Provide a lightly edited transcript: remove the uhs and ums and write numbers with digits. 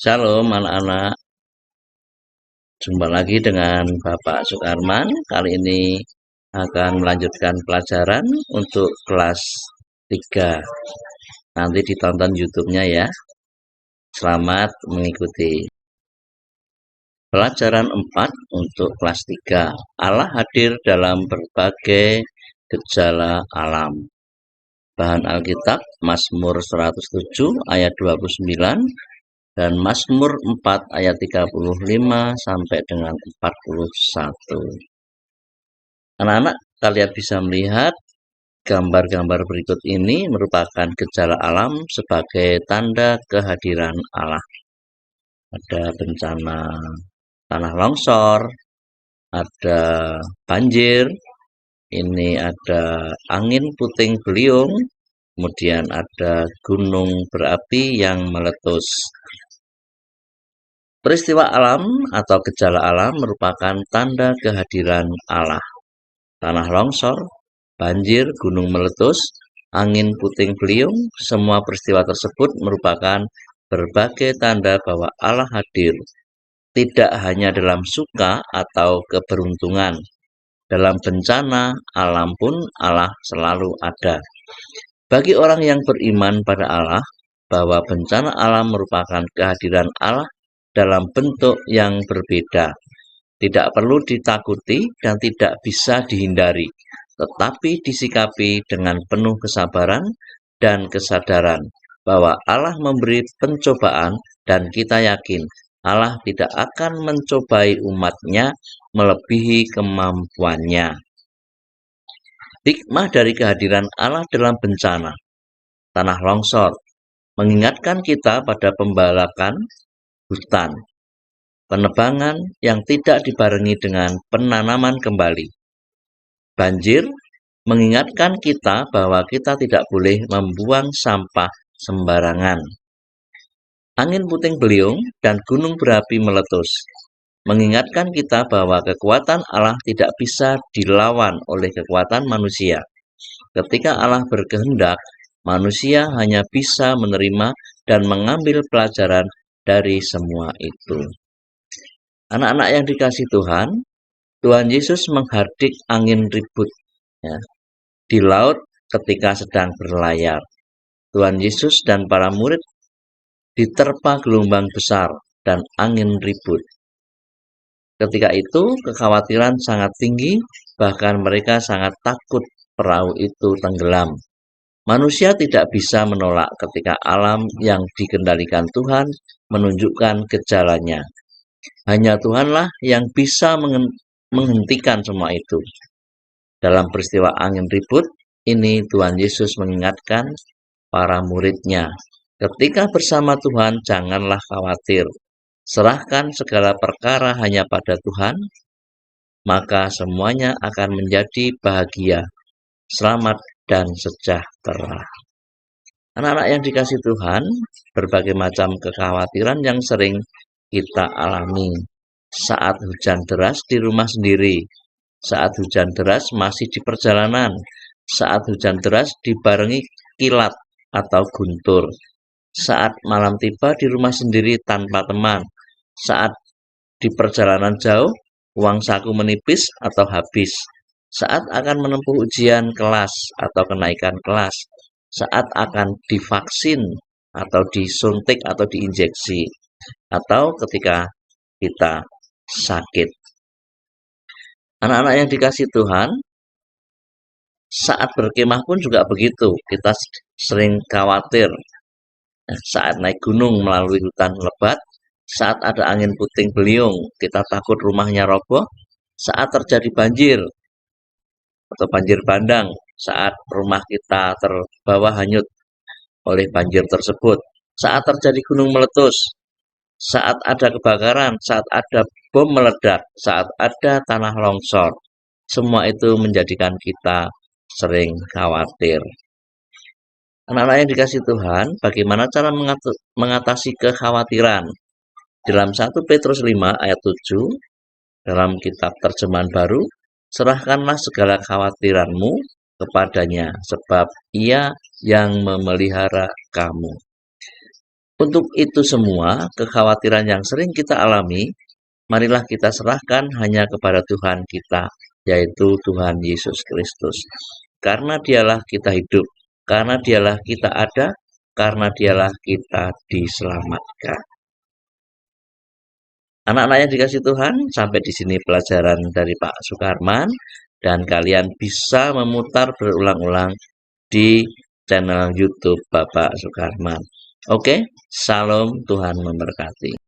Shalom anak-anak, jumpa lagi dengan Bapak Sukarman. Kali ini akan melanjutkan pelajaran untuk kelas 3. Nanti ditonton YouTube-nya ya. Selamat mengikuti. Pelajaran 4 untuk kelas 3. Allah hadir dalam berbagai gejala alam. Bahan Alkitab Mazmur 107 ayat 29 dan Mazmur 4 ayat 35 sampai dengan 41. Anak-anak, kalian bisa melihat gambar-gambar berikut ini merupakan gejala alam sebagai tanda kehadiran Allah. Ada bencana tanah longsor, ada banjir, ini ada angin puting beliung, kemudian ada gunung berapi yang meletus. Peristiwa alam atau gejala alam merupakan tanda kehadiran Allah. Tanah longsor, banjir, gunung meletus, angin puting beliung, semua peristiwa tersebut merupakan berbagai tanda bahwa Allah hadir. Tidak hanya dalam suka atau keberuntungan. Dalam bencana alam pun Allah selalu ada. Bagi orang yang beriman pada Allah, bahwa bencana alam merupakan kehadiran Allah dalam bentuk yang berbeda. Tidak perlu ditakuti dan tidak bisa dihindari, tetapi disikapi dengan penuh kesabaran dan kesadaran bahwa Allah memberi pencobaan dan kita yakin Allah tidak akan mencobai umatnya melebihi kemampuannya. Hikmah dari kehadiran Allah dalam bencana tanah longsor mengingatkan kita pada pembalakan hutan, penebangan yang tidak dibarengi dengan penanaman kembali. Banjir mengingatkan kita bahwa kita tidak boleh membuang sampah sembarangan. Angin puting beliung dan gunung berapi meletus mengingatkan kita bahwa kekuatan Allah tidak bisa dilawan oleh kekuatan manusia. Ketika Allah berkehendak, manusia hanya bisa menerima dan mengambil pelajaran dari semua itu. Anak-anak yang dikasihi Tuhan, Tuhan Yesus menghardik angin ribut ya, di laut ketika sedang berlayar. Tuhan Yesus dan para murid diterpa gelombang besar dan angin ribut. Ketika itu kekhawatiran sangat tinggi, bahkan mereka sangat takut perahu itu tenggelam. Manusia tidak bisa menolak ketika alam yang dikendalikan Tuhan menunjukkan gejalanya. Hanya Tuhanlah yang bisa menghentikan semua itu. Dalam peristiwa angin ribut ini Tuhan Yesus mengingatkan para murid-Nya, ketika bersama Tuhan janganlah khawatir. Serahkan segala perkara hanya pada Tuhan, maka semuanya akan menjadi bahagia, selamat, dan sejahtera. Anak-anak yang dikasihi Tuhan, berbagai macam kekhawatiran yang sering kita alami saat hujan deras di rumah sendiri, saat hujan deras masih di perjalanan, saat hujan deras dibarengi kilat atau guntur, saat malam tiba di rumah sendiri tanpa teman, saat di perjalanan jauh uang saku menipis atau habis, saat akan menempuh ujian kelas atau kenaikan kelas, saat akan divaksin atau disuntik atau diinjeksi, atau ketika kita sakit. Anak-anak yang dikasihi Tuhan, saat berkemah pun juga begitu. Kita sering khawatir saat naik gunung melalui hutan lebat, saat ada angin puting beliung, kita takut rumahnya roboh, saat terjadi banjir atau banjir bandang, saat rumah kita terbawa hanyut oleh banjir tersebut, saat terjadi gunung meletus, saat ada kebakaran, saat ada bom meledak, saat ada tanah longsor. Semua itu menjadikan kita sering khawatir. Anak-anak yang dikasihi Tuhan, bagaimana cara mengatasi kekhawatiran? Dalam 1 Petrus 5 ayat 7, dalam kitab terjemahan baru, serahkanlah segala kekhawatiranmu kepadanya, sebab Ia yang memelihara kamu. Untuk itu semua, kekhawatiran yang sering kita alami, marilah kita serahkan hanya kepada Tuhan kita, yaitu Tuhan Yesus Kristus. Karena dialah kita hidup, karena dialah kita ada, karena dialah kita diselamatkan. Anak-anak yang dikasih Tuhan, sampai di sini pelajaran dari Pak Sukarman, dan kalian bisa memutar berulang-ulang di channel YouTube Bapak Sukarman. Oke, salam, Tuhan memberkati.